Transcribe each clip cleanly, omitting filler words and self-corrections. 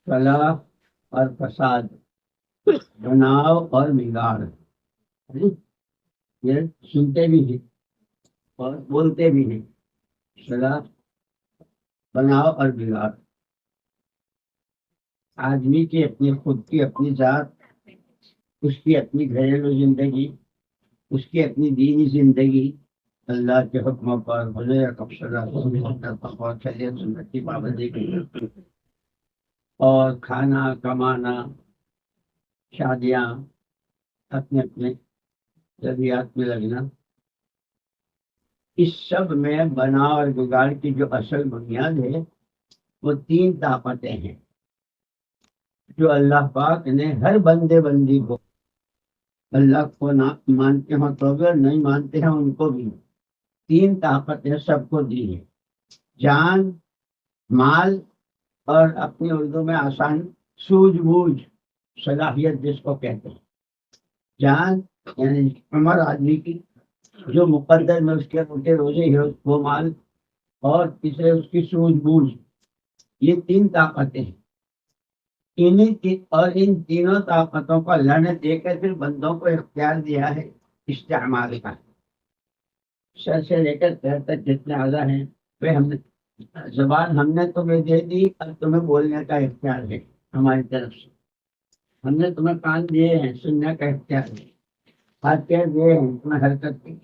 صلاح اور فساد، بناؤ اور بگاڑ، یہ سنتے بھی ہیں اور بولتے بھی ہیں۔ صلاح، بناؤ اور بگاڑ، آدمی کی اپنی خود کی اپنی ذات، اس کی اپنی گھریلو زندگی، اس کی اپنی دینی زندگی، اللہ کے حکموں پر حضور اکرم صلی اللہ علیہ وسلم پر شریعت سنت کی پابندی کی، اور کھانا کمانا، شادیاں، اپنے اپنے ضروریات میں لگنا، اس سب میں بنا اور بگاڑ کی جو اصل بنیاد ہے وہ تین طاقتیں ہیں جو اللہ پاک نے ہر بندے بندی کو، اللہ کو نہ مانتے ہوں تو بھی اور نہیں مانتے ہیں ان کو بھی، تین طاقتیں سب کو دی ہیں: جان، مال، اور اپنی اردو میں آسان سوجھ بوجھ، صلاحیت جس کو کہتے ہیں۔ جان یعنی عمر آدمی کی، جو مقدر میں اس کے روٹے روزے ہے وہ مال، اور تیسرے اس کی سوجھ بوجھ، یہ تین طاقتیں ہیں۔ اور ان تینوں طاقتوں کو اللہ نے دے کر پھر بندوں کو اختیار دیا ہے استعمال کا۔ سر سے لے کر پیر تک جتنے اعضاء ہیں وہ ہم نے، زبان ہم نے تمہیں دے دی، اب تمہیں بولنے کا اختیار ہے ہماری طرف سے۔ ہم نے تمہیں کان دیے ہیں، سننے کا اختیار ہے۔ ہاتھ پیر دیے ہیں تمہیں حرکت کی،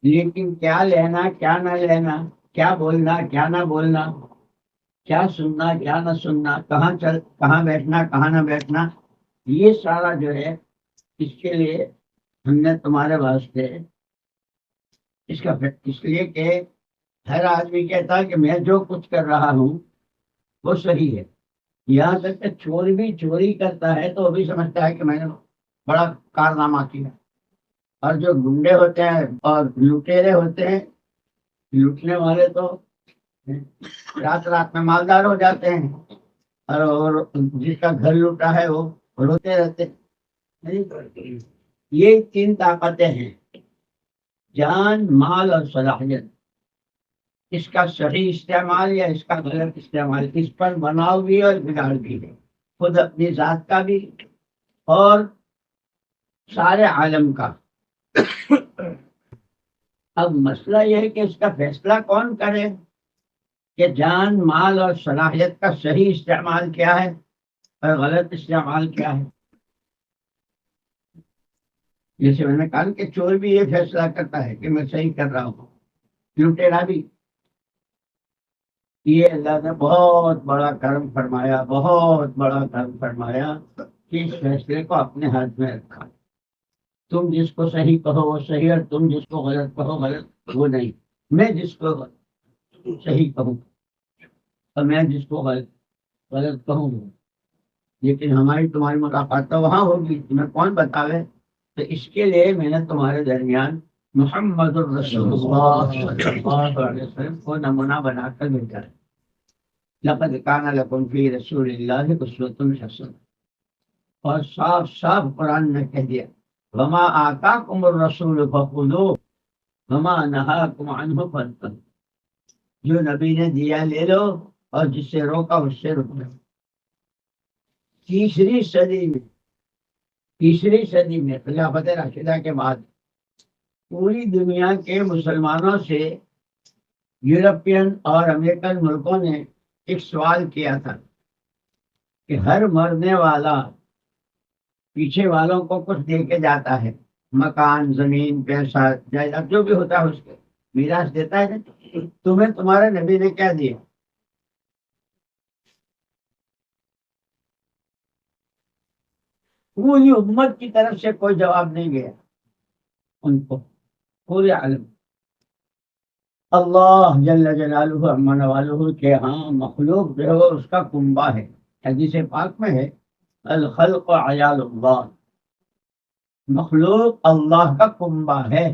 لیکن کیا لینا کیا نہ لینا، کیا بولنا کیا نہ بولنا، کیا سننا کیا نہ سننا، کہاں بیٹھنا کہاں نہ بیٹھنا، یہ سارا جو ہے اس کے لیے ہم نے تمہارے واسطے اس لیے کہ ہر آدمی کہتا ہے کہ میں جو کچھ کر رہا ہوں وہ صحیح ہے، یہاں تک کہ چور بھی چوری کرتا ہے تو وہ بھی سمجھتا ہے کہ میں نے بڑا کارنامہ کیا۔ اور جو گنڈے ہوتے ہیں اور لٹیرے ہوتے ہیں، لوٹنے والے تو رات رات میں مالدار ہو جاتے ہیں، اور جس کا گھر لوٹا ہے وہ روتے رہتے ہیں۔ یہ تین طاقتیں ہیں: جان، مال اور صلاحیت۔ اس کا صحیح استعمال یا اس کا غلط استعمال، اس پر بناؤ بھی اور بگاڑ بھی ہے، خود اپنی ذات کا بھی اور سارے عالم کا۔ اب مسئلہ یہ ہے کہ اس کا فیصلہ کون کرے کہ جان، مال اور صلاحیت کا صحیح استعمال کیا ہے اور غلط استعمال کیا ہے۔ جیسے میں نے کہا کہ چور بھی یہ فیصلہ کرتا ہے کہ میں صحیح کر رہا ہوں، لٹیرا بھی۔ یہ اللہ نے بہت بڑا کرم فرمایا، بہت بڑا کرم فرمایا کہ اس فیصلے کو اپنے ہاتھ میں رکھا۔ تم جس کو صحیح کہو وہ صحیح، اور تم جس کو غلط کہو غلط، وہ نہیں۔ میں جس کو صحیح کہوں اور میں جس کو غلط کہوں، لیکن ہماری تمہاری ملاقات تو وہاں ہوگی، تمہیں کون بتاوے؟ تو اس کے لیے میں نے تمہارے درمیان محمد الرسول اللہ صلی اللہ علیہ وسلم کو نمونہ بنا کر بھیجا ہے۔ لقد کان لکم فی رسول اللہ اسوۃ حسنہ، اور صاف صاف قرآن نے کہہ دیا وما آتاکم الرسول فخذوہ وما نہاکم عنہ فانتہوا، جو نبی نے دیا لے لو اور جس سے روکا اس سے رک جاؤ۔ تیسری صدی میں خلافت راشدہ کے بعد پوری دنیا کے مسلمانوں سے یورپین اور امریکن ملکوں نے ایک سوال کیا تھا کہ ہر مرنے والا پیچھے والوں کو کچھ دے کے جاتا ہے، مکان، زمین، پیسہ، جائیداد، جو بھی ہوتا ہے اس کے میراث دیتا ہے، تمہیں تمہارے نبی نے کیا دیا؟ پوری امت کی طرف سے کوئی جواب نہیں گیا ان کو، پورے عالم۔ اللہ جل جلالہ عما نوالہ کے ہاں مخلوق جو ہے وہ اس کا کنبہ ہے۔ حدیث پاک میں ہے الخلق عیال اللہ، مخلوق اللہ کا کنبہ ہے۔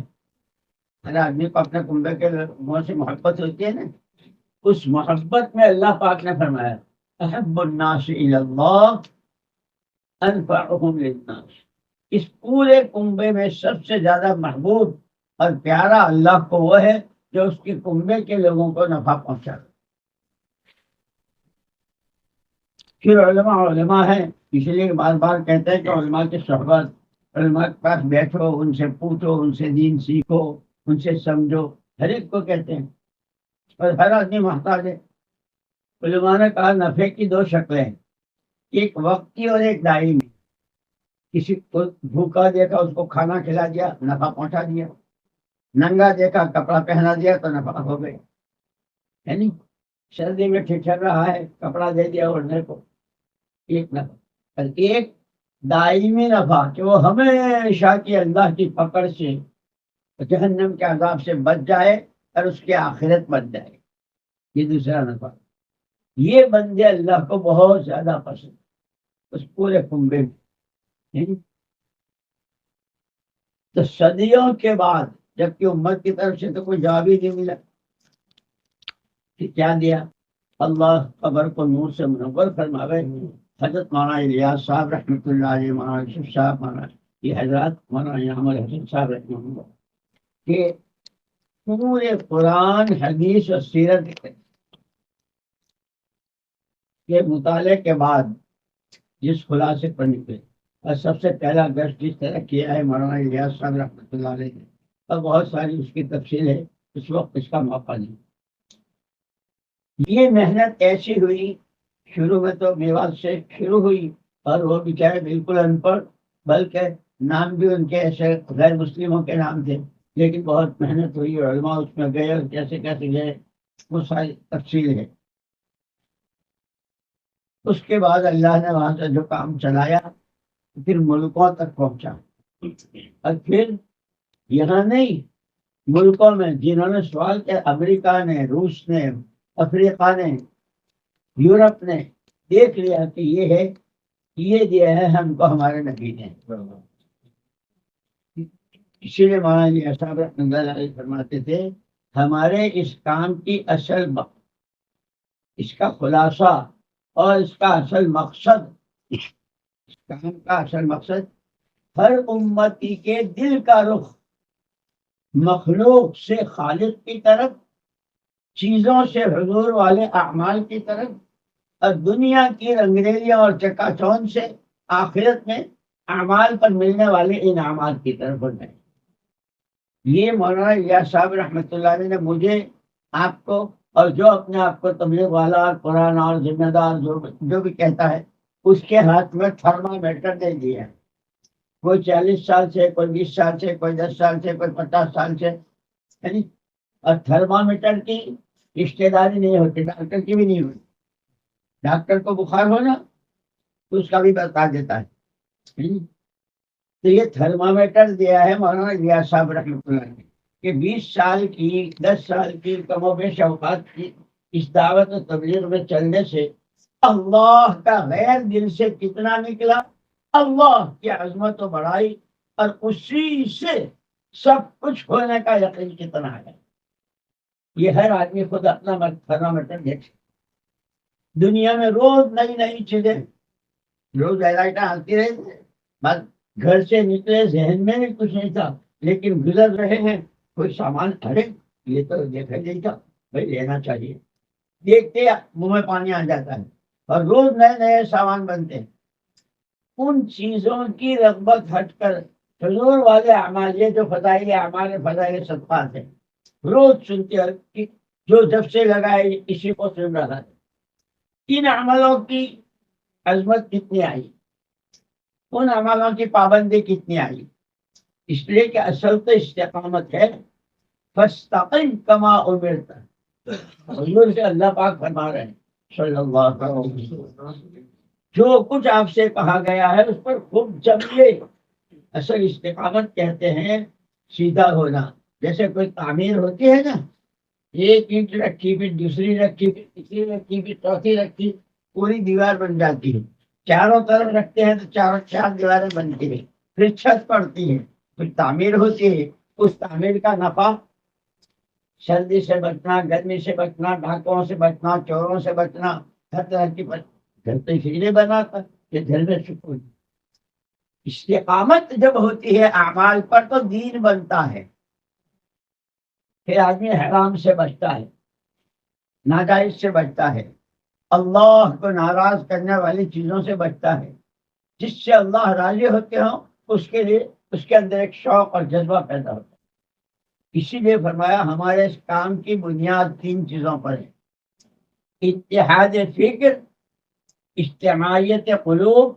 ہر آدمی کو اپنے کنبے کے لوگوں سے محبت ہوتی ہے نا، اس محبت میں اللہ پاک نے فرمایا احب الناس الی اللہ انفعهم للناس، اس پورے کنبے میں سب سے زیادہ محبوب اور پیارا اللہ کو وہ ہے جو اس کے کنبے کے لوگوں کو نفع پہنچا۔ پھر علماء ہیں، اس لیے بار بار کہتے ہیں کہ علماء کی صحبت، علماء کے پاس بیٹھو، ان سے پوچھو، ان سے دین سیکھو، ان سے سمجھو، ہر ایک کو کہتے ہیں، اور ہر آدمی محتاج ہے۔ علماء نے کہا نفع کی دو شکلیں ہیں، ایک وقتی اور ایک دائمی۔ کسی کو بھوکا دیکھا اس کو کھانا کھلا دیا، نفع پہنچا دیا، ننگا دیکھا کپڑا پہنا دیا تو نفع ہو گئے، ہے نہیں؟ سردی میں ٹھٹر رہا ہے، کپڑا دے دیا اوڑھنے کو، ایک نفع۔ اور ایک دائمی نفع کہ وہ ہمیشہ کی اللہ کی پکڑ سے، جہنم کے عذاب سے بچ جائے اور اس کی آخرت بچ جائے، یہ دوسرا نفع۔ یہ بندے اللہ کو بہت زیادہ پسند اس پورے کنبے میں۔ تو صدیوں کے بعد جبکہ امت کی طرف سے تو کوئی جواب ہی نہیں ملا کہ کیا دیا، اللہ قبر کو نور سے منور فرماوے۔ حضرت مولانا الیاس صاحب رحمۃ اللہ علیہ، مولانا یوسف صاحب، مولانا یہ حضرات، مولانا انعام الحسن صاحب رحمۃ اللہ، کہ پورے قرآن حدیث اور سیرت کے مطالعے کے بعد جس خلاصے پر نکلے، اور سب سے پہلا گشت جس طرح کیا ہے مولانا الیاس صاحب رحمۃ اللہ علیہ نے، اور بہت ساری اس کی تفصیل ہے، اس وقت اس کا موقع نہیں۔ یہ محنت ایسی ہوئی، شروع میں تو میوات سے شروع ہوئی، اور وہ بیچارے بالکل ان پڑھ، بلکہ نام بھی ان کے ایسے غیر مسلموں کے نام تھے، لیکن بہت محنت ہوئی، اور علماء اس میں گئے اور کیسے کیسے گئے وہ ساری تفصیل ہے۔ اس کے بعد اللہ نے وہاں سے جو کام چلایا پھر ملکوں تک پہنچا، اور پھر یہاں نہیں، ملکوں میں جنہوں نے سوال کیا، امریکہ نے، روس نے، افریقہ نے، یورپ نے دیکھ لیا کہ یہ ہے، یہ دیا ہے ہم کو ہمارے نبی نے۔ اسی لیے مولانا جی صاحب رحمۃ اللہ علیہ فرماتے تھے ہمارے اس کام کی اصل اس کا خلاصہ اور اس کا اصل مقصد، اس کام کا اصل مقصد ہر امتی کے دل کا رخ مخلوق سے خالق کی طرف، چیزوں سے حضور والے اعمال کی طرف، اور دنیا کی رنگریلیاں اور چکا چوند سے آخرت میں اعمال پر ملنے والے انعامات کی طرف بڑھ گئے۔ یہ مولانا الیاس صاحب رحمۃ اللہ علیہ نے مجھے، آپ کو، اور جو اپنے آپ کو تبلیغ والا اور قرآن اور ذمہ دار جو بھی کہتا ہے، اس کے ہاتھ میں تھرمامیٹر دے دیا ہے۔ کوئی 40 سال سے، کوئی 20 سال سے، کوئی 10 سال سے، کوئی 50 سال سے، یعنی اور تھرمامیٹر کی رشتے داری نہیں ہوتی، ڈاکٹر کی بھی نہیں ہوتی۔ ڈاکٹر کو بخار ہونا تو اس کا بھی بتا دیتا ہے۔ تو یہ تھرمامیٹر دیا ہے مولانا الیاس صاحب رحمۃ اللہ نے کہ 20 سال کی، 10 سال کی کم و بیش اوقات کی اس دعوت و تبلیغ میں چلنے سے اللہ کا غیر دل سے کتنا نکلا، اللہ کی عظمت و بڑائی، اور اسی سے سب کچھ ہونے کا یقین کتنا ہے، یہ ہر آدمی خود اپنا تھرمامیٹر دیکھے۔ دنیا میں روز نئی نئی چیزیں، روز لائٹیں آتی رہتی ہیں، بس گھر سے نکلے ذہن میں بھی کچھ نہیں تھا، لیکن گزر رہے ہیں کوئی سامان، ارے یہ تو دیکھا نہیں تھا، بھائی لینا چاہیے، دیکھتے منہ میں پانی آ جاتا ہے، اور روز نئے نئے سامان بنتے ہیں۔ ان چیزوں کی رغبت ہٹ کر حضور والے اعمال، یہ جو فضائل اعمال، فضائل صدقات ہیں، روز سنتے ہیں، جو جب سے لگائے اسی کو سن رہا ہے۔ ان عملوں کی عظمت کتنی آئی، ان عملوں کی پابندی کتنی آئی، اس لیے کہ اصل تو استقامت ہے۔ فاستقم کما امرت، حضور سے اللہ پاک فرما رہے ہیں صلی اللہ علیہ وسلم، جو کچھ آپ سے کہا گیا ہے اس پر خوب جمیے۔ اصل استقامت کہتے ہیں سیدھا ہونا، جیسے کوئی تعمیر ہوتی ہے نا، ایک اینٹ رکھی، پھر دوسری رکھی، پھر تیسری رکھی، پھر چوتھی رکھی، پوری دیوار بن جاتی ہے۔ چاروں طرف رکھتے ہیں تو چاروں 4 دیواریں بنتی ہیں، پھر چھت پڑتی ہے، پھر تعمیر ہوتی ہے۔ اس تعمیر کا نفع سردی سے بچنا، گرمی سے بچنا، ڈاکوں سے بچنا، چوروں سے بچنا، ہر طرح کی گھر تو اسی لیے بنا تھا کہ گھر میں سکون۔ استقامت جب ہوتی ہے اعمال پر تو دین بنتا ہے، پھر آدمی حرام سے بچتا ہے، ناجائز سے بچتا ہے، اللہ کو ناراض کرنے والی چیزوں سے بچتا ہے، جس سے اللہ راضی ہوتے ہوں اس کے لیے اس کے اندر ایک شوق اور جذبہ پیدا ہوتا ہے۔ اسی لیے فرمایا ہمارے اس کام کی بنیاد 3 چیزوں پر ہے: اتحاد فکر، اجتماعیت قلوب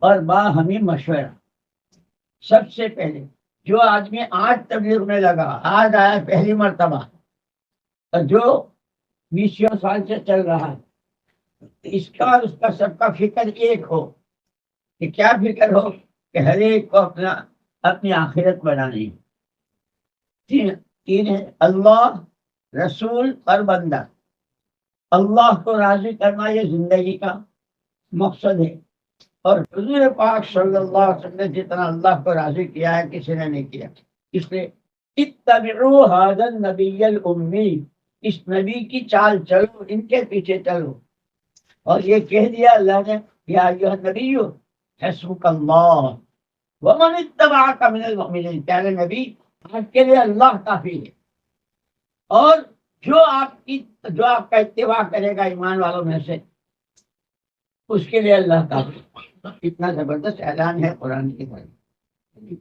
اور باہمی مشورہ۔ سب سے پہلے جو آدمی آج تبلیغ میں لگا، آج آیا پہلی مرتبہ، اور جو 20 سال سے چل رہا ہے، اس کا اور اس کا سب کا فکر ایک ہو کہ کیا فکر ہو کہ ہر ایک کو اپنی آخرت بنانی ہے۔ تین ہے اللہ، رسول اور بندہ۔ اللہ کو راضی کرنا یہ زندگی کا مقصد ہے، اور حضور پاک صلی اللہ علیہ وسلم نے جتنا اللہ کو راضی کیا ہے کسی نے نہیں کیا۔ اس لیے اتبعوا ھذا النبی الامی، اس نبی کی چال چلو، ان کے پیچھے چلو۔ اور یہ کہہ دیا اللہ نے، یا ایھا النبی حسبک اللہ ومن اتبعک من المؤمنین، پیارے نبی آپ کے لیے اللہ کافی ہے، اور جو آپ کا اتباع کرے گا ایمان والوں میں سے اس کے لیے اللہ کافی ہے۔ اتنا زبردست اعلان ہے قرآن کی طرف۔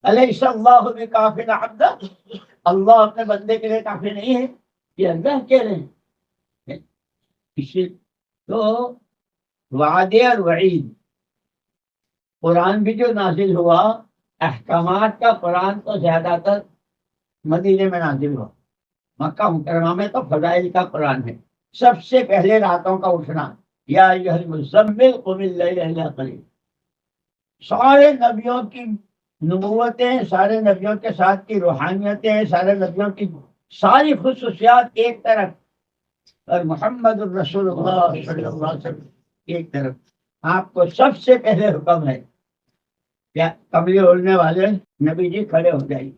الیس اللہ بکاف عبدہ، اللہ اپنے بندے کے لیے کافی نہیں ہے، یہ اللہ کہہ رہے ہیں۔ اسی تو وعدے اور وعید، قرآن بھی جو نازل ہوا، احکامات کا قرآن تو زیادہ تر مدینے میں نازل ہوا، مکہ مکرمہ میں تو فضائل کا قرآن ہے۔ سب سے پہلے راتوں کا اٹھنا، یا ایھا المزمل قم اللیل الا قلیلا۔ سارے نبیوں کی نبوتیں، سارے نبیوں کے ساتھ کی روحانیتیں، سارے نبیوں کی ساری خصوصیات ایک طرف، اور محمد الرسول اللہ صلی اللہ علیہ وسلم ایک طرف۔ آپ کو سب سے پہلے حکم ہے کیا؟ کملی اوڑھنے والے نبی جی کھڑے ہو جائیے،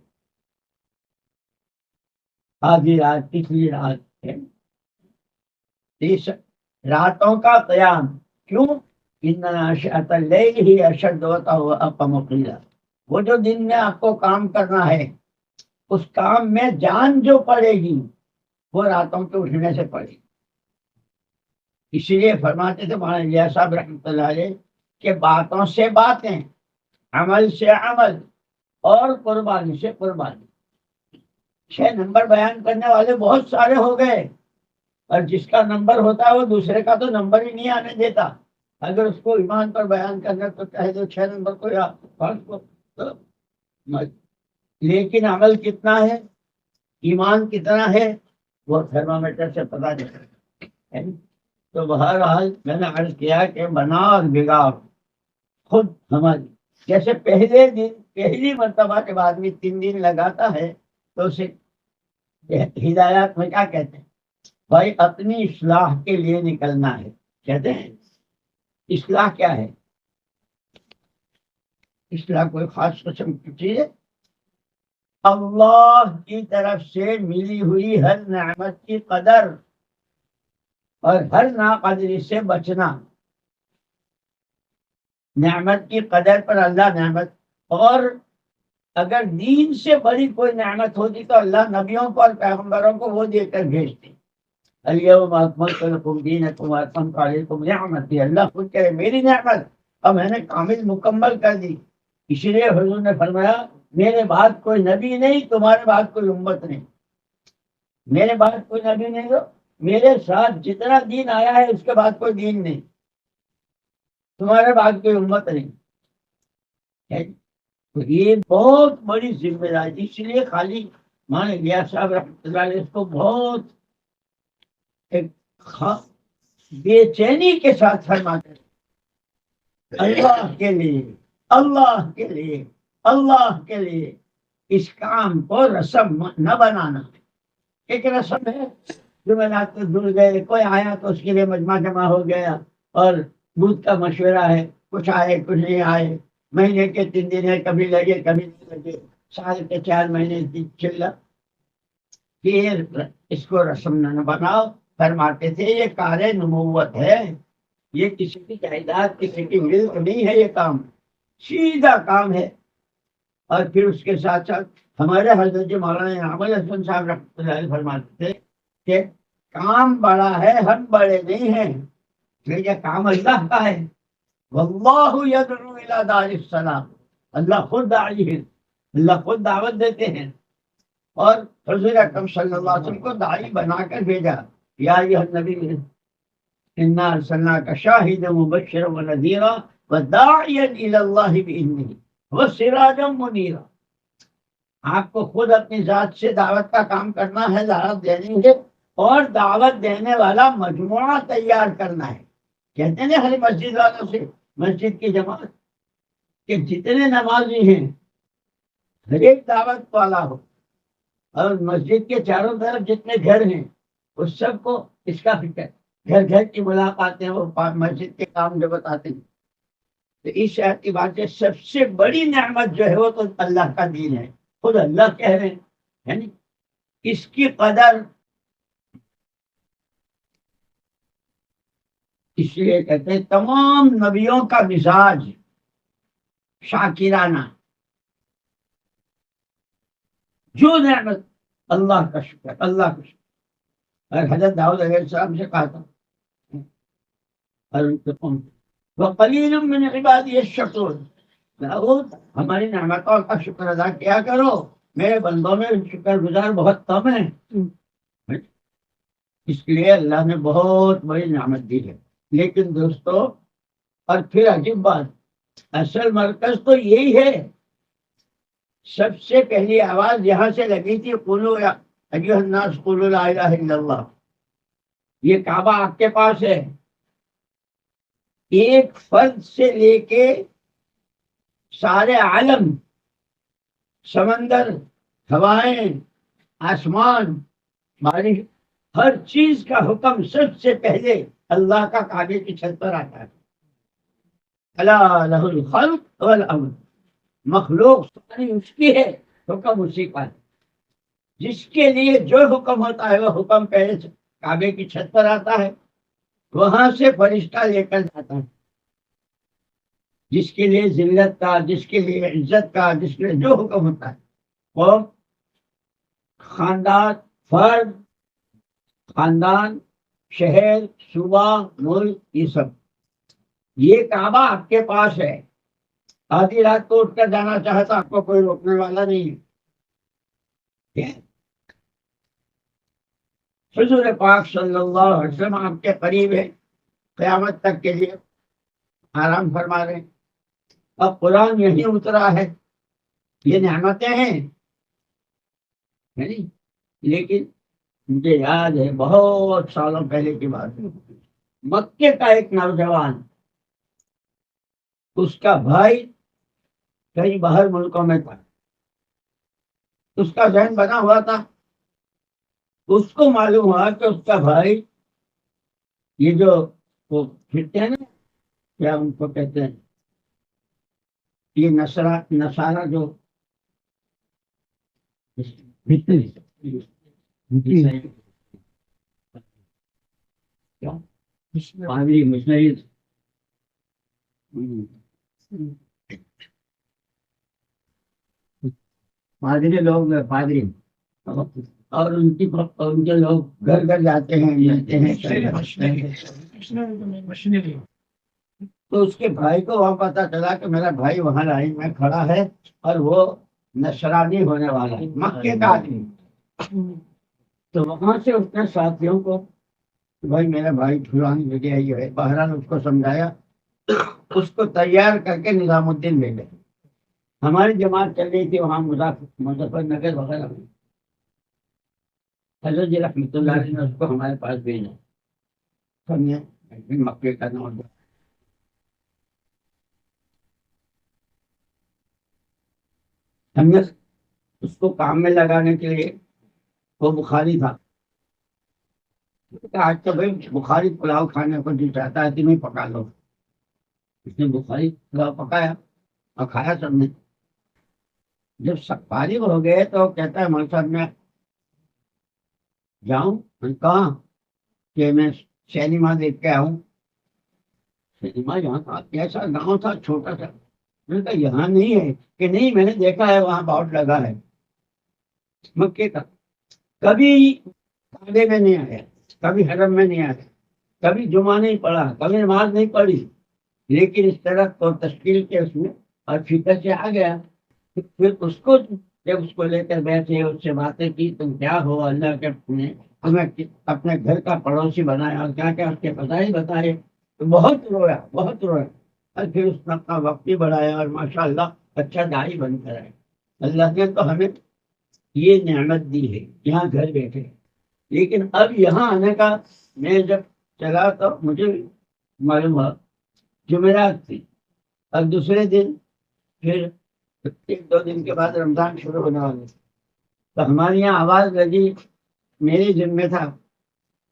آدھی رات، پچھلی رات ہے، اس راتوں کا قیام کیوں؟ ان ناشئۃ اللیل ہی اشد وطئا واقوم قیلا۔ وہ جو دن میں آپ کو کام کرنا ہے، اس کام میں جان جو پڑے گی وہ راتوں کے اٹھنے سے پڑے گی۔ اسی لیے فرماتے تھے مولانا الیاس صاحب رحمۃ اللہ علیہ کہ باتوں سے باتیں، عمل سے عمل، اور قربانی سے قربانی۔ 6 نمبر بیان کرنے والے بہت سارے ہو گئے، اور جس کا نمبر ہوتا ہے وہ دوسرے کا تو نمبر ہی نہیں آنے دیتا۔ اگر اس کو ایمان پر بیان کرنا تو کہہ دو 6 نمبر کو یا 5 کو، لیکن عمل کتنا ہے، ایمان کتنا ہے، وہ تھرمامیٹر سے پتہ چلتا ہے۔ تو بہرحال میں نے عرض کیا کہ بنا اور بگاڑ خود ہماری، جیسے پہلے دن پہلی مرتبہ کے بعد میں 3 دن لگاتا ہے تو اسے ہدایات میں کیا کہتے ہیں؟ بھائی اپنی اصلاح کے لیے نکلنا ہے، کہتے ہیں اصلاح کیا ہے؟ اصلاح کوئی خاص قسم کی چیز ہے؟ اللہ کی طرف سے ملی ہوئی ہر نعمت کی قدر اور ہر ناقدری سے بچنا۔ نعمت کی قدر پر اللہ نعمت، اور اگر دین سے بڑی کوئی نعمت ہوتی تو اللہ نبیوں کو اور پیغمبروں کو وہ دے کر بھیجتے۔ الیوم اکملت لکم دینکم واتممت علیکم نعمتی، اللہ خود کہے میری نعمت اب میں نے کامل مکمل کر دی۔ اسی لیے حضور نے فرمایا میرے بعد کوئی نبی نہیں، تمہارے بعد کوئی امت نہیں۔ میرے بعد کوئی نبی نہیں، تو میرے ساتھ جتنا دین آیا ہے اس کے بعد کوئی دین نہیں، تمہارے بعد کوئی امت نہیں۔ تو یہ بہت بڑی ذمہ داری، اس لیے خالی مولانا الیاس صاحب رحمۃ اللہ علیہ اس کو بہت ایک بے چینی کے ساتھ فرماتے ہیں، اللہ کے لیے، اللہ کے لیے، اللہ کے لیے اس کام کو رسم نہ بنانا۔ ایک رسم ہے جمعرات کو دھل گئے، کوئی آیا تو اس کے لیے مجمع جمع ہو گیا، اور بدھ کا مشورہ ہے، کچھ آئے کچھ نہیں آئے، مہینے کے 3 دن ہے، کبھی لگے کبھی نہیں لگے، سال کے 4 مہینے چل رہا، پھر اس کو رسم نہ بناؤ۔ فرماتے تھے یہ کار نبوت ہے، یہ کسی کی جائیداد، کسی کی ملک نہیں ہے، یہ کام سیدھا کام ہے۔ اور پھر اس کے ساتھ ساتھ ہمارے حضرت مولانا انعام الحسن صاحب رحمۃ اللہ علیہ فرماتے تھے کہ کام بڑا ہے، ہم بڑے نہیں ہیں، لیکن کام اللہ کا ہے۔ واللہ یدعو الی دار السلام، اللہ خود داعی ہے، اللہ خود دعوت دیتے ہیں، اور حضور اکرم صلی اللہ علیہ وسلم کو داعی بنا کر بھیجا۔ یا ایھا النبی انا ارسلناک شاہدا مبشرا ونذیرا وداعیا الی اللہ باذنہ وسراجا منیرا۔ آپ کو خود اپنی ذات سے دعوت کا کام کرنا ہے، دعوت دینی ہے، اور دعوت دینے والا مجموعہ تیار کرنا ہے۔ کہتے ہیں ہر مسجد والوں سے، مسجد کی جماعت کہ جتنے نمازی ہیں ہر ایک دعوت والا ہو، اور مسجد کے چاروں طرف جتنے گھر ہیں اس سب کو اس کا فکر، گھر گھر کی ملاقاتیں، وہ مسجد کے کام جو بتاتے ہیں۔ تو اس اعتبار سے سب سے بڑی نعمت جو ہے وہ تو اللہ کا دین ہے، خود اللہ کہہ رہے ہیں، یعنی اس کی قدر اس لیے کہتے ہیں تمام نبیوں کا مزاج شاکرانہ، جو نعمت اللہ کا شکر، اللہ کا شکر۔ اور حضرت داؤد علیہ السلام سے کہا تھا اور ان کے قوم وقلیل من عبادی الشکور، داؤد ہماری نعمتوں کا شکر ادا کیا کرو، میرے بندوں میں شکر گزار بہت کم ہیں۔ اس لیے اللہ نے بہت بڑی نعمت دی ہے۔ لیکن دوستو، اور پھر عجیب بات، اصل مرکز تو یہی ہے۔ سب سے پہلی آواز یہاں سے لگی تھی، قولوا یا ایھا الناس قولوا لا الہ الا اللہ۔ یہ کعبہ آپ کے پاس ہے، ایک فرد سے لے کے سارے عالم، سمندر، ہوائیں، آسمان، بارش، ہر چیز کا حکم سب سے پہلے اللہ کا کعبے کی چھت پر آتا ہے۔ الا لہ الخلق والامر، مخلوق ساری اس کی ہے، حکم اسی کا ہے۔ جس کے لیے جو حکم ہوتا ہے وہ حکم پہلے کعبے کی چھت پر آتا ہے، وہاں سے فرشتہ لے کر جاتا ہے۔ جس کے لیے ذلت کا، جس کے لیے عزت کا، جس کے لیے جو حکم ہوتا ہے، وہ خاندان، فرد، خاندان، شہر، صوبہ، ملک، یہ سب، یہ کعبہ آپ کے پاس ہے۔ آدھی رات کو اٹھ کر جانا چاہتا آپ کو کوئی روکنے والا نہیں ہے۔ حضور پاک صلی اللہ علیہ وسلم آپ کے قریب ہے، قیامت تک کے لیے آرام فرما رہے ہیں۔ اب قرآن یہی اترا ہے، یہ نعمتیں ہیں، لیکن مجھے یاد ہے بہت سالوں پہلے کی بات ہے، مکے کا ایک نوجوان، اس کا بھائی کہیں باہر ملکوں میں تھا، اس کا ذہن بنا ہوا تھا، اس کو معلوم ہوا کہ اس کا بھائی، یہ جو وہ پھرتے ہیں نا، کیا ان کو کہتے ہیں، یہ نصارہ جو پادری مشنری، پادری لوگ، پادری، اور ان کے لوگ گھر گھر جاتے ہیں، ملتے ہیں، تو اس کے بھائی کو وہاں پتا چلا کہ میرا بھائی وہاں لائن میں کھڑا ہے اور وہ نصرانی ہونے والا ہے، مکے کا آدمی۔ تو وہاں سے اس نے ساتھیوں کو، بھائی میرا بھائی فلانی جگہ ہی ہے، بہرحال اس کو سمجھایا، اس کو تیار کر کے نظام الدین لے گئے۔ ہماری جماعت چل رہی تھی وہاں مظفر نگر وغیرہ میں، حضرت جی رحمۃ اللہ علیہ نے اس کو ہمارے پاس بھیجا، سمجھے، مکے کا نام۔ ہم نے اس کو کام میں لگانے کے لیے، وہ بخاری تھا، آج تو بھائی بخاری پلاؤ کھانے کو جو چاہتا ہے تمہیں پکا لو۔ اس نے بخاری پلاؤ پکایا اور کھایا سب نے۔ جب سب فارغ ہو گئے تو کہتا ہے مول صاحب میں جاؤں؟ کہاں؟ کہ میں سینما دیکھ کے آؤں۔ سینما یہاں تھا، کیسا گاؤں تھا، چھوٹا سا۔ میں نے کہا یہاں نہیں ہے، کہ نہیں میں نے دیکھا ہے وہاں بورڈ لگا ہے مکے کا، کبھی کعبے میں نہیں آیا۔ کبھی حرم میں نہیں آیا، کبھی جمعہ نہیں پڑھا، کبھی نماز نہیں پڑھی، لیکن اس طرح تو تشکیل کے اس میں اور فکر سے آ گیا۔ پھر اس کو جب اس کو لے کر بیٹھے، اس سے باتیں کی، تم کیا ہو، اللہ کے نے تمہیں اپنے گھر کا پڑوسی بنایا اور کیا کیا اس کے فضائل بتائے، تو بہت رویا، بہت رویا۔ اور پھر اس نے اپنا وقت بھی بڑھایا اور ماشاء اللہ اچھا داعی بن کر آئے۔ اللہ نے تو ہمیں یہ نعمت دی ہے یہاں گھر بیٹھے، لیکن اب یہاں آنے کا میں جب چلا تو مجھے معلوم ہوا جمعرات تھی، اور دوسرے دن پھر ایک دو دن کے بعد رمضان شروع ہونے والے، تو ہمارے یہاں آواز لگی، میرے ذمہ تھا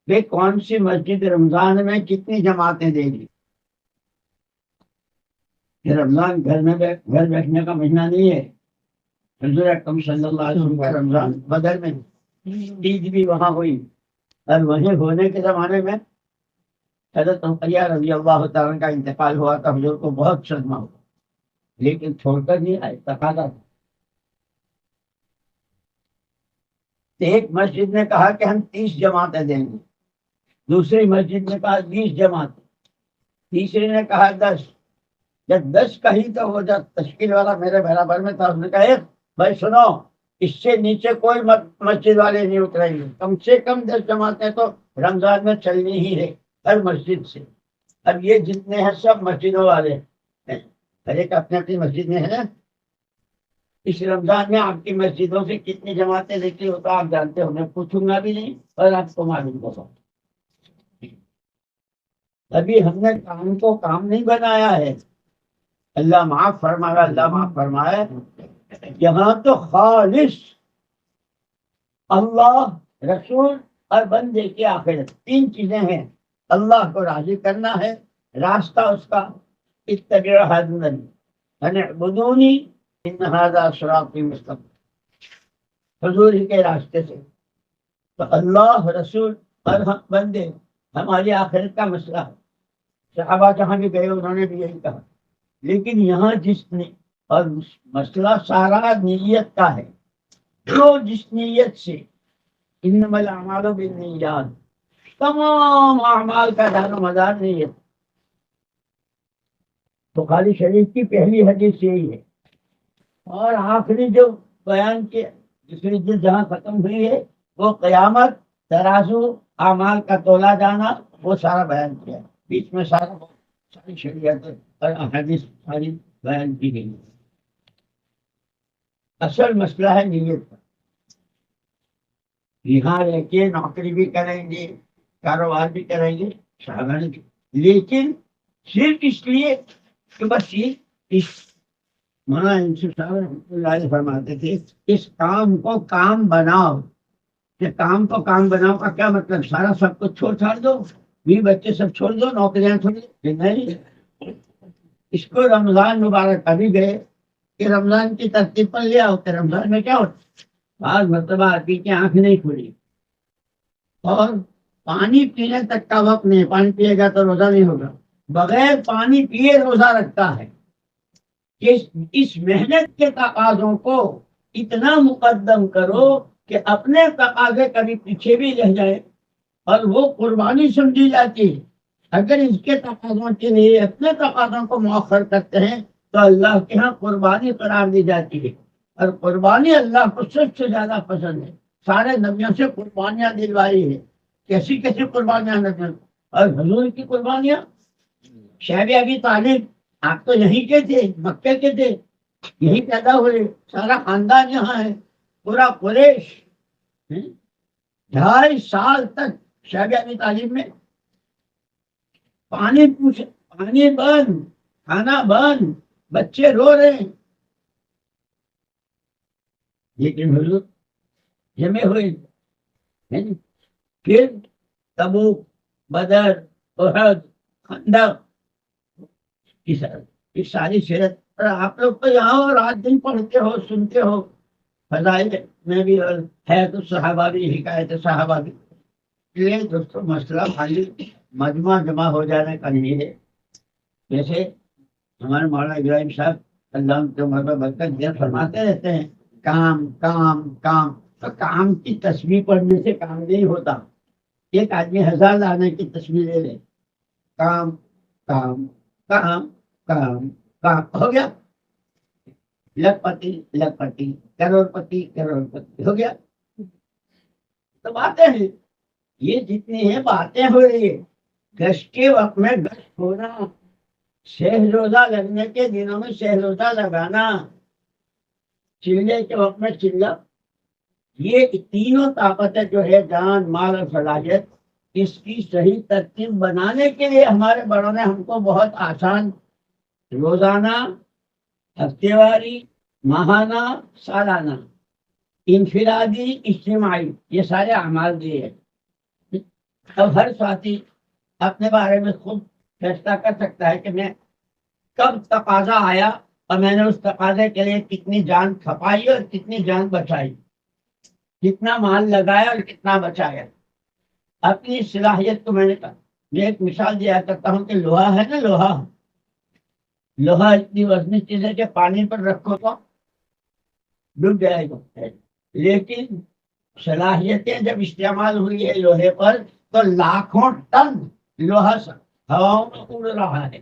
کہ کون سی مسجد رمضان میں کتنی جماعتیں دے گی۔ کہ رمضان گھر بیٹھنے کا مہینہ نہیں ہے، حضور اکرم صلی اللہ علیہ وسلم کا رمضان بدر میں، عید بھی وہاں ہوئی، اور وہیں ہونے کے زمانے میں حضرت رقیہ رضی اللہ تعالیٰ کا انتقال ہوا تھا۔ حضور کو بہت صدمہ ہوا، لیکن چھوڑ کر نہیں آئے، تقاضا تھا۔ ایک مسجد نے کہا کہ ہم 30 جماعتیں دیں گے، دوسری مسجد نے کہا 20 جماعتیں، تیسری نے کہا 10۔ جب 10 کہی تو وہ جب تشکیل والا میرے برابر میں تھا، اس نے کہا بھائی سنو، اس سے نیچے کوئی مسجد والے نہیں اتریں گے، کم سے کم 10 جماعتیں تو رمضان میں چلنی ہی ہے ہر مسجد سے۔ اب یہ جتنے ہیں سب مسجدوں والے ہیں، ہر ایک اپنی اپنی مسجد میں ہے نا۔ اس رمضان میں آپ کی مسجدوں سے کتنی جماعتیں نکلی ہو تو آپ جانتے ہوں، میں پوچھوں گا بھی نہیں اور آپ کو معلوم ہوگا۔ ابھی ہم نے کام کو کام نہیں بنایا ہے، اللہ معاف فرمایا، اللہ معاف فرمائے۔ یہاں تو خالص اللہ، رسول اور بندے کی آخرت، 3 چیزیں ہیں۔ اللہ کو راضی کرنا ہے، راستہ اس کا اتبع هذا ان اعبدونی ان هذا صراطی مستقیم، حضور ہی کے راستے سے۔ تو اللہ، رسول اور ہم بندے، ہماری آخرت کا مسئلہ ہے۔ صحابہ جہاں بھی گئے انہوں نے بھی یہی کہا، لیکن یہاں جس نے، اور مسئلہ سارا نیت کا ہے، جو جس نیت سے، انما الاعمال بالنیات، تمام اعمال کا دار و مدار نیت۔ بخاری شریف کی پہلی حدیث یہی ہے، اور آخری جو بیان کے دوسری جلد جہاں ختم ہوئی ہے وہ قیامت، ترازو، اعمال کا تولا جانا، وہ سارا بیان کیا ہے۔ بیچ میں ساری شریعت اور احادیث ساری بیان کی گئی۔ اصل مسئلہ ہے نیت کا۔ یہاں رہ کے نوکری بھی کریں گے، کاروبار بھی کریں گے، لیکن صرف اس لیے کہ بس یہ مولانا انصف صاحب رحمۃ اللہ علیہ فرماتے تھے، اس کام کو کام بناؤ۔ کہ کام کو کام بناؤ کا کیا مطلب؟ سارا سب کچھ چھوڑ دو، بھی بچے سب چھوڑ دو، نوکریاں چھوڑ دو؟ نہیں، اس کو رمضان مبارک ابھی گئے کہ رمضان کی ترتیب پر لے آؤ کہ رمضان میں کیا ہوتا۔ بعض مرتبہ آدمی کی آنکھ نہیں کھلی اور پانی پینے تک کا وقت نہیں، پانی پیے گا تو روزہ نہیں ہوگا، بغیر پانی پیے روزہ رکھتا ہے۔ کہ اس محنت کے تقاضوں کو اتنا مقدم کرو کہ اپنے تقاضے کبھی پیچھے بھی رہ جائے، اور وہ قربانی سمجھی جاتی ہے۔ اگر اس کے تقاضوں کے لیے اپنے تقاضوں کو مؤخر کرتے ہیں تو اللہ کے ہاں قربانی قرار دی جاتی ہے، اور قربانی اللہ کو سب سے زیادہ پسند ہے۔ سارے نبیوں سے قربانیاں دلوائی ہے، کیسی کیسی قربانیاں نبیوں، اور حضور کی قربانیاں۔ شہر ابی طالب آپ تو یہیں کے تھے، مکے کے تھے، یہیں پیدا ہوئے، سارا خاندان یہاں ہے، پورا قریش۔ 2.5 سال تک شہر ابی طالب میں پانی بند، کھانا بند، بچے رو رہے ہیں، لیکن حضور جمے ہوئے۔ پھر تبوک، بدر، احد، خندق، یہ ساری سیرت آپ لوگ تو یہاں رات دن پڑھتے ہو، سنتے ہو، فضائل میں بھی حیات الصحابہ بھی، حکایت صحابہ بھی۔ یہ دوستوں مسئلہ خالی مجموعہ جمع ہو جانے کا نہیں ہے۔ جیسے ہمارے مولانا ابراہیم صاحب اللہ ان کے عمر میں برکت دے فرماتے رہتے ہیں، کام کام کام، تو کام کی تسبیح پڑھنے سے کام نہیں ہوتا، ایک آدمی 1000 لانے کی تصویر لے لے، کام کام کام کام کام، ہو گیا لکھ پتی لکھ پتی، کروڑ پتی کروڑ پتی، ہو گیا. تو باتیں ہیں، یہ جتنی ہیں باتیں ہو رہی ہے. گشت کے وقت میں گشت ہونا، شہ روزہ لگنے کے دنوں میں شہ روزہ لگانا، چلے کے وقت میں چلا، یہ تینوں طاقتیں جو ہے جان مال اور صلاحیت، اس کی صحیح ترتیب بنانے کے لیے ہمارے بڑوں نے ہم کو بہت آسان روزانہ، ہفتے واری، ماہانہ، سالانہ، انفرادی، اجتماعی، یہ سارے اعمال دیے ہیں. اب ہر ساتھی اپنے بارے میں خود فیصلہ کر سکتا ہے کہ میں کب تقاضا آیا اور میں نے اس تقاضے کے لیے کتنی جان کھپائی اور کتنی جان بچائی، کتنا مال لگایا اور کتنا بچایا. اپنی صلاحیت کو میں نے کہا، میں ایک مثال دیا کرتا ہوں کہ لوہا ہے نا، لوہا اتنی وزنی چیز ہے کہ پانی پر رکھو تو ڈوب جائے گا، لیکن صلاحیتیں جب استعمال ہوئی ہے لوہے پر تو لاکھوں ٹن لوہا ہواؤں میں اڑ رہا ہے.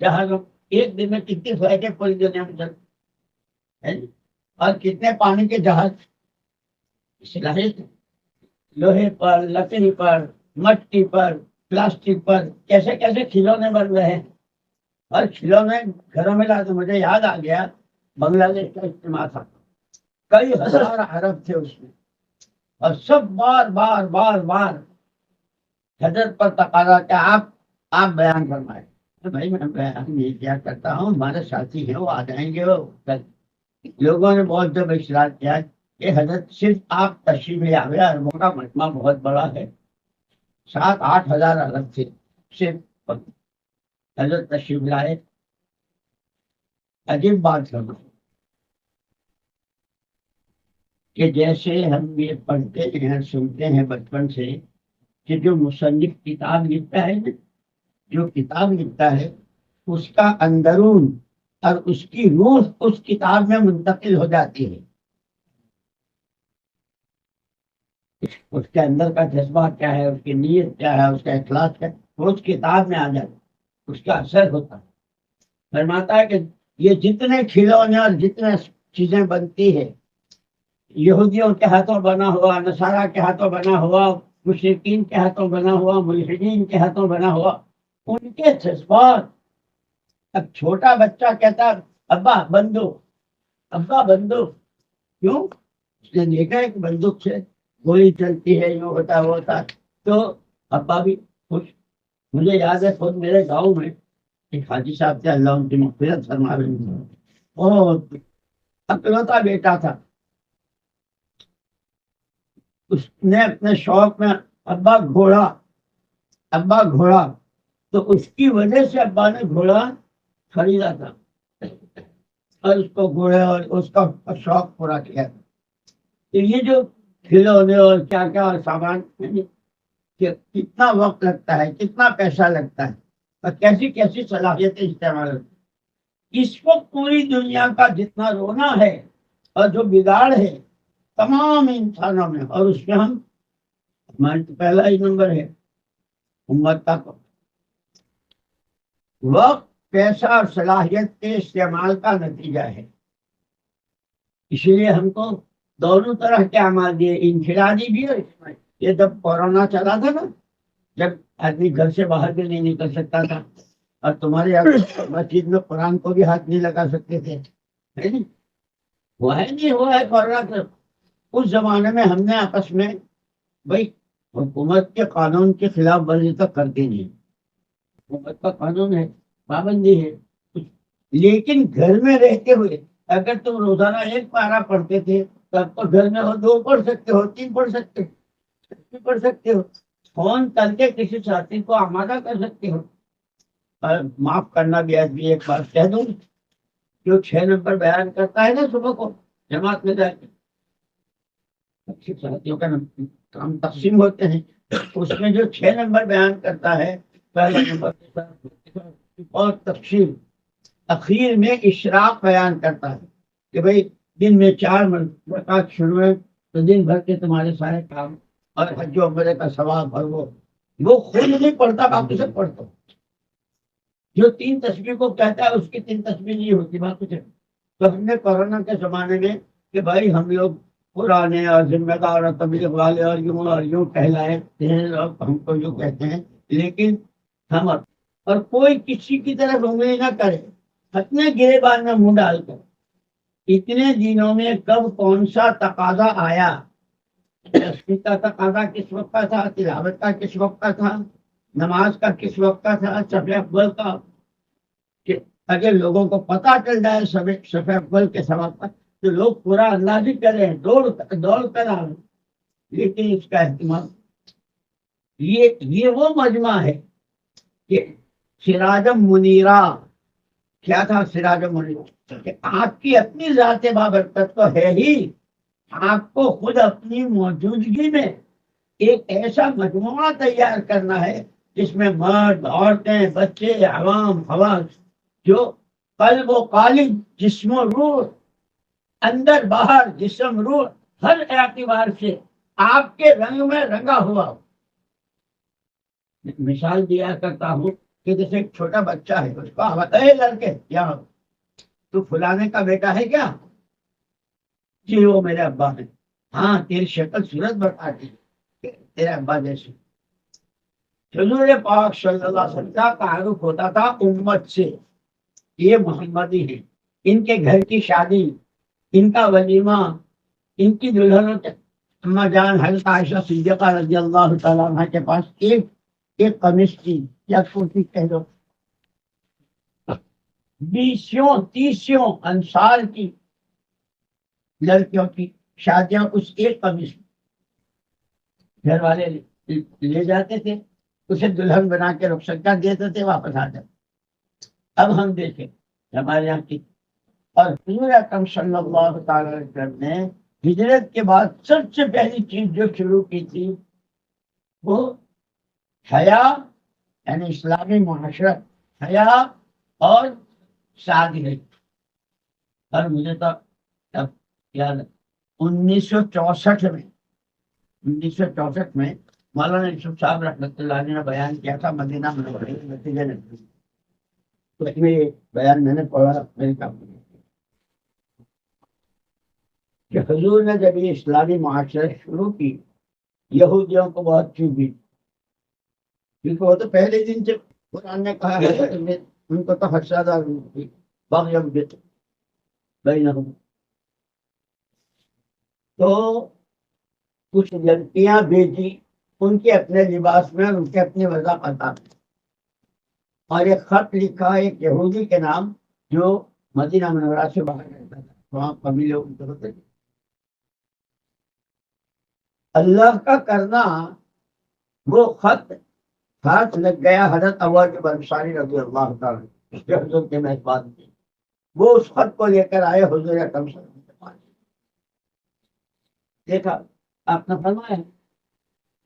جہاز ایک دن میں کتنی فلائٹیں پوری دنیا میں چل، اور کتنے پانی کے جہاز. صلاحیت لوہے پر، لکڑی پر، مٹی پر، پلاسٹک پر کیسے کیسے کھلونے بن رہے ہیں. اور کھلونے گھروں میں لا تو مجھے یاد آ گیا بنگلہ دیش کا اجتماع تھا، کئی ہزار عرب تھے اس میں، اور سب بار بار بار بار حضرت پر تقاضا کہ آپ بیان فرمائے. تو بھائی میں بیان یہ کیا کرتا ہوں، ہمارے ساتھی ہیں وہ آ جائیں گے. وہ لوگوں نے بہت جب اشرار کیا کہ حضرت صرف آپ تشریف لے آئے، عربوں کا مجمع بہت بڑا ہے، 7-8 ہزار عرب تھے، صرف حضرت تشریف لائے. عجیب بات کرنا کہ جیسے ہم یہ پڑھتے ہیں سنتے ہیں بچپن سے کہ جو مصنف کتاب لکھتا ہے نا، جو کتاب لکھتا ہے اس کا اندرون اور اس کی روح اس کتاب میں منتقل ہو جاتی ہے. اس کے اندر کا جذبہ کیا ہے، اس کی نیت کیا ہے، اس کا اخلاص کیا ہے، وہ اس کتاب میں آ جاتا ہے، اس کا اثر ہوتا ہے. فرماتا ہے کہ یہ جتنے کھلونے اور جتنے چیزیں بنتی ہے، یہودیوں کے ہاتھوں بنا ہوا، نصارہ کے ہاتھوں بنا ہوا، مشرکین کے ہاتھوں بنا ہوا، ملحدین کے ہاتھوں بنا ہوا، ان کے جذبات. اب چھوٹا بچہ کہتا ابا بندوق، ابا بندوق، کیوں؟ اس نے دیکھا ہے کہ بندوق سے گولی چلتی ہے، یوں ہوتا وہ ہوتا، تو ابا بھی خوش. مجھے یاد ہے خود میرے گاؤں میں ایک حاجی صاحب تھے، اللہ ان کی مغفرت فرمائے، بہت اکلوتا بیٹا تھا. اس نے اپنے شوق میں ابا گھوڑا، ابا گھوڑا، تو اس کی وجہ سے ابا نے گھوڑا خریدا تھا اور اس کو گھوڑے اور اس کا شوق پورا کیا. تو یہ جو کھلونے اور کیا کیا اور سامان، کہ کتنا وقت لگتا ہے، کتنا پیسہ لگتا ہے، اور کیسی کیسی صلاحیتیں استعمال ہوتی ہیں. اس وقت پوری دنیا کا جتنا رونا ہے اور جو بگاڑ ہے تمام انسانوں میں، اور اس میں ہمارے تو پہلا ہی نمبر ہے امت کا. وقت، پیسہ اور صلاحیت کے استعمال کا نتیجہ ہے. اسی لیے ہم کو دونوں طرح کے اعمال دیے، انفرادی بھی اور اجتماعی. یہ جب کورونا چلا تھا نا، جب آدمی گھر سے باہر بھی نہیں نکل سکتا تھا، اور تمہارے مسجد میں قرآن کو بھی ہاتھ نہیں لگا سکتے تھے، وہ ہے نہیں ہوا ہے کورونا سے. اس زمانے میں ہم نے آپس میں بھائی حکومت کے قانون کی خلاف ورزی تو کرتی نہیں، حکومت کا قانون ہے، پابندی ہے، لیکن گھر میں رہتے ہوئے اگر تم روزانہ ایک پارہ پڑھتے تھے تو اب تو گھر میں ہو 2 پڑھ سکتے ہو، 3 پڑھ سکتے ہو، پڑھ سکتے ہو، فون کر کے کسی ساتھی کو آمادہ کر سکتے ہو. اور معاف کرنا بھی ایک بات کہہ دوں، جو 6 نمبر بیان کرتا ہے نا صبح کو جماعت میں جا کے، ساتھیوں کا کام تقسیم ہوتے ہیں، اس میں جو 6 نمبر بیان کرتا ہے، پہلا نمبر اور تقسیم، اخیر میں اشراق بیان کرتا ہے کہ بھائی دن میں 4 رکعت شروع ہے تو دن بھر کے تمہارے سارے کام اور حج و عمرے کا ثواب، اور وہ خود نہیں پڑھتا، باقی سب پڑھتا. جو 3 تسبیح کو کہتا ہے اس کی 3 تسبیح نہیں ہوتی، بات کچھ ہے. تو ہم نے کورونا کے زمانے میں کہ بھائی ہم لوگ پرانے اور ذمہ دار اور تبلیغ والے اور یوں کہلائے ہیں اور ہم کو یوں کہتے ہیں، لیکن ہم اور کوئی کسی کی طرف انگلی نہ کرے اپنے گریبان میں منہ ڈال کر. اتنے دنوں میں کب کون سا تقاضا آیا؟ تسبیح کا تقاضا کس وقت کا تھا، تلاوت کا کس وقت کا تھا، نماز کا کس وقت کا تھا، شفع افضل کا. کہ اگر لوگوں کو پتا چل جائے شفع افضل کے ثواب پر تو لوگ پورا اندازی کریں، دوڑ کر آئیں. لیکن اس کا اہتمام یہ وہ مجمع ہے کہ سراجم منیرا. کیا تھا سراجم منیرا؟ کہ آپ کی اپنی ذات بابرکت تو ہے ہی، آپ کو خود اپنی موجودگی میں ایک ایسا مجموعہ تیار کرنا ہے جس میں مرد، عورتیں، بچے، عوام، خواص، جو قلب و قالب، جسم و روح، اندر باہر، جسم روح، ہر اعتبار سے آپ کے رنگ میں رنگا ہوا ہو. مثال دیا کرتا ہوں کہ جیسے ایک چھوٹا بچہ ہے، اس کو اے لڑکے یہاں تو فلانے کا بیٹا ہے کیا؟ جی وہ میرے ابا ہے. ہاں تیری شکل صورت بتاتی ہے تیرے ابا جیسی. حضور پاک صلی اللہ علیہ وسلم کا تعارف ہوتا تھا امت سے، یہ محمدی ہیں، ان کے گھر کی شادی، ان کا ولیمہ، ان کی دلہنوں کے اما جان حضرت عائشہ صدیقہ رضی اللہ تعالیٰ عنہ کے پاس ایک قمیص تھی یا کرتی کہہ دو، 20-30 انصار کی لڑکیوں کی شادیاں اس ایک قمیص میں. گھر والے لے جاتے تھے، اسے دلہن بنا کے رخصت کر دیتے تھے، واپس آ جاتے. اب ہم دیکھیں ہمارے یہاں کی، اور حضور اکرم صلی اللہ تعالی علیہ وسلم نے ہجرت کے بعد سب سے پہلی چیز جو شروع کی تھی وہ حیا، یعنی اسلامی معاشرت، حیا اور شادی ہے. اور مجھے تو اب یاد 1964 میں مولانا یوسف صاحب رحمۃ اللہ علیہ نے بیان کیا تھا مدینہ منورہ میں، نتیجے میں تو اس میں یہ بیان میں نے پڑھا میرے کام کہ حضور نے جب یہ اسلامی معاشرت شروع کی یہودیوں کو بہت چوبی، کیونکہ وہ تو پہلے دن سے قرآن نے کہا ہے ان کو تو حسادہ بغیم بینہم. تو کچھ لڑکیاں بیٹی ان کے اپنے لباس میں، ان کے اپنی وضاحت میں، اور ایک خط لکھا ایک یہودی کے نام جو مدینہ منورہ سے باہر رہتا تھا، وہاں قبیلے ہوتے تھے. اللہ کا کرنا وہ خط ہاتھ لگ گیا حضرت ابو ایوب انصاری رضی اللہ تعالیٰ اس کے حضور کے میزبان تھے. وہ اس خط کو لے کر آئے حضور اکرم صلی اللہ علیہ وسلم. دیکھا آپ نے فرمایا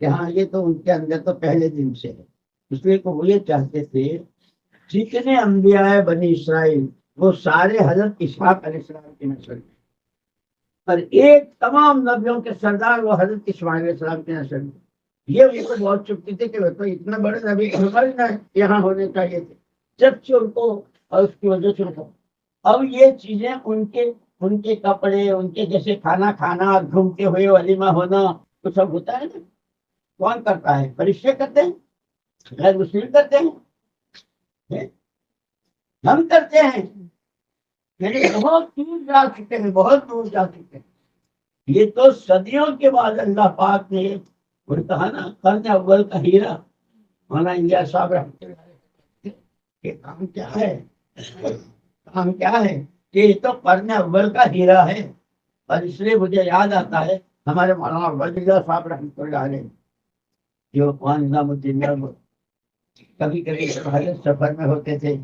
کہ ہاں یہ تو ان کے اندر تو پہلے دن سے ہے، اس لیے کہ وہ یہ چاہتے تھے جتنے انبیاء بنی اسرائیل وہ سارے حضرت اسحاق علیہ السلام کی نسل میں، اور ایک تمام نبیوں کے سردار وہ حضرت اسماعیل علیہ السلام کی نسل میں. یہ ان کو بہت چپتی تھی کہ تو اتنا بڑے نبی ہمارے یہاں ہونے چاہیے تھے، جب سے ان کو اور اس کی وجہ سے ان کو اب یہ چیزیں ان کے کپڑے، ان کے جیسے کھانا کھانا، گھومتے ہوئے ولیمہ ہونا، تو سب ہوتا ہے نا. کون کرتا ہے؟ فرشتے کرتے ہیں، غیر مسلم کرتے ہیں، ہم کرتے ہیں. یعنی بہت دور جا چکے ہیں، بہت دور جا چکے ہیں. یہ تو صدیوں کے بعد اللہ پاک نے وہ کہا نا قرن اول کا ہیرا مولانا انڈیا صاحب رحمۃ اللہ علیہ کہ کام کیا ہے، کام کیا ہے کہ یہ تو قرن اول کا ہیرا ہے. اور اس لیے مجھے یاد آتا ہے ہمارے مولانا ولی صاحب رحمۃ اللہ علیہ جو نظام الدین کبھی کبھی سفر میں ہوتے تھے،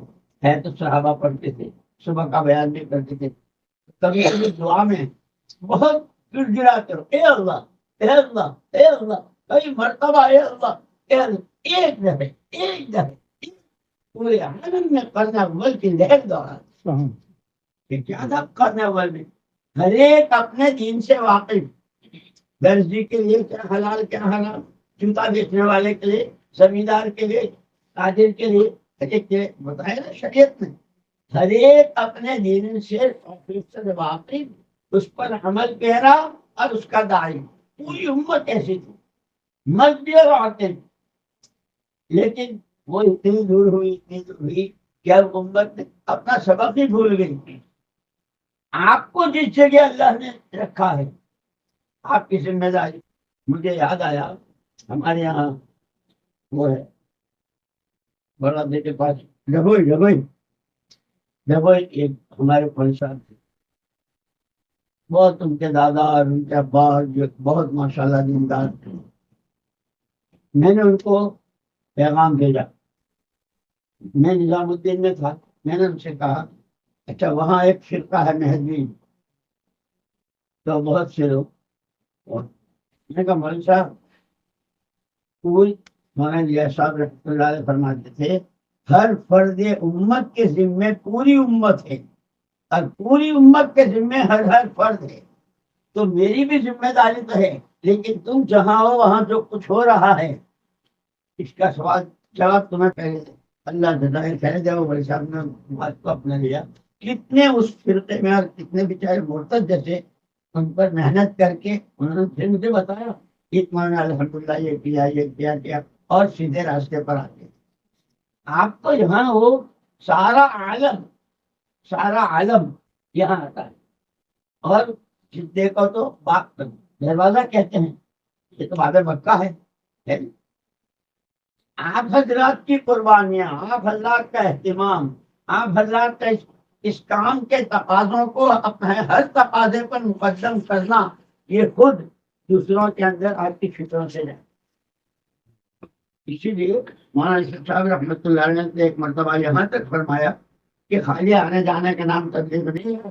ہے تو صحابہ پڑھتے تھے، صبح کا بیان بھی کرتے تھے. کبھی کبھی دعا میں بہت گر گراتے ہو، اے اللہ اے اللہ اے اللہ، کئی مرتبہ اے اللہ اے اللہ، ایک دفعہ پورے عالم میں قرن اول کی لہر دوڑا کہ کیا تھا قرن اول میں. ہر ایک اپنے دین سے واقف، درزی کے لیے کیا حلال کیا حرام، جوتا بیچنے والے کے لیے، زمیندار کے لیے، تاجر کے لیے، بتایا نا شریعت نے. ہر ایک اپنے دین سے 100% واقف، اس پر عمل پیرا اور اس کا داعی. پوری امت ایسی تھی، مرد بھی اور عورتیں. لیکن وہ اتنی دور ہوئی کہ اب امت نے اپنا سبق ہی بھول گئی. آپ کو جس جگہ اللہ نے رکھا ہے آپ کی ذمہ داری. مجھے یاد آیا ہمارے یہاں وہ ہے بڑا میرے پاس جبوئی ایک ہمارے پنشاب تھے، بہت ان کے دادا اور ان کے ابا بہت ماشاءاللہ دیندار تھے. میں نے ان کو پیغام بھیجا، میں نظام الدین میں تھا. میں نے ان سے کہا اچھا وہاں ایک فرقہ ہے مہدوی، تو بہت سے لوگ. میں نے کہا مولوی صاحب، کوئی مولانا لیا صاحب رحمۃ اللہ علیہ فرماتے تھے ہر فرد امت کے ذمے پوری امت ہے اور پوری امت کے ذمے ہر فرد ہے. تو میری بھی ذمہ داری تو ہے، لیکن تم جہاں ہو وہاں جو کچھ ہو رہا ہے اس کا سوال جواب تمہیں پہلے اللہ جزائے خیر دے. وہ بڑے صاحب نے بات کو اپنا لیا. کتنے اس فرقے میں اور کتنے بیچارے مرتد جیسے ان پر محنت کر کے انہوں نے پھر مجھے بتایا اتمان الحمدللہ یہ کیا اور سیدھے راستے پر آتے. آپ تو یہاں ہو، سارا عالم یہاں آتا ہے. اور دیکھو تو دروازہ کہتے ہیں، یہ تو باب مکہ ہے. آپ حضرات کی قربانیاں، آپ حضرات کا اہتمام، آپ حضرات کا اس کام کے تقاضوں کو اپنے ہر تقاضے پر مقدم کرنا، یہ خود دوسروں کے اندر آپ کی فکروں سے جائے. اسی لیے مولانا اسحاق صاحب رحمۃ اللہ علیہ نے ایک مرتبہ یہاں تک فرمایا کہ خالی آنے جانے کا نام تبلیغ نہیں ہے.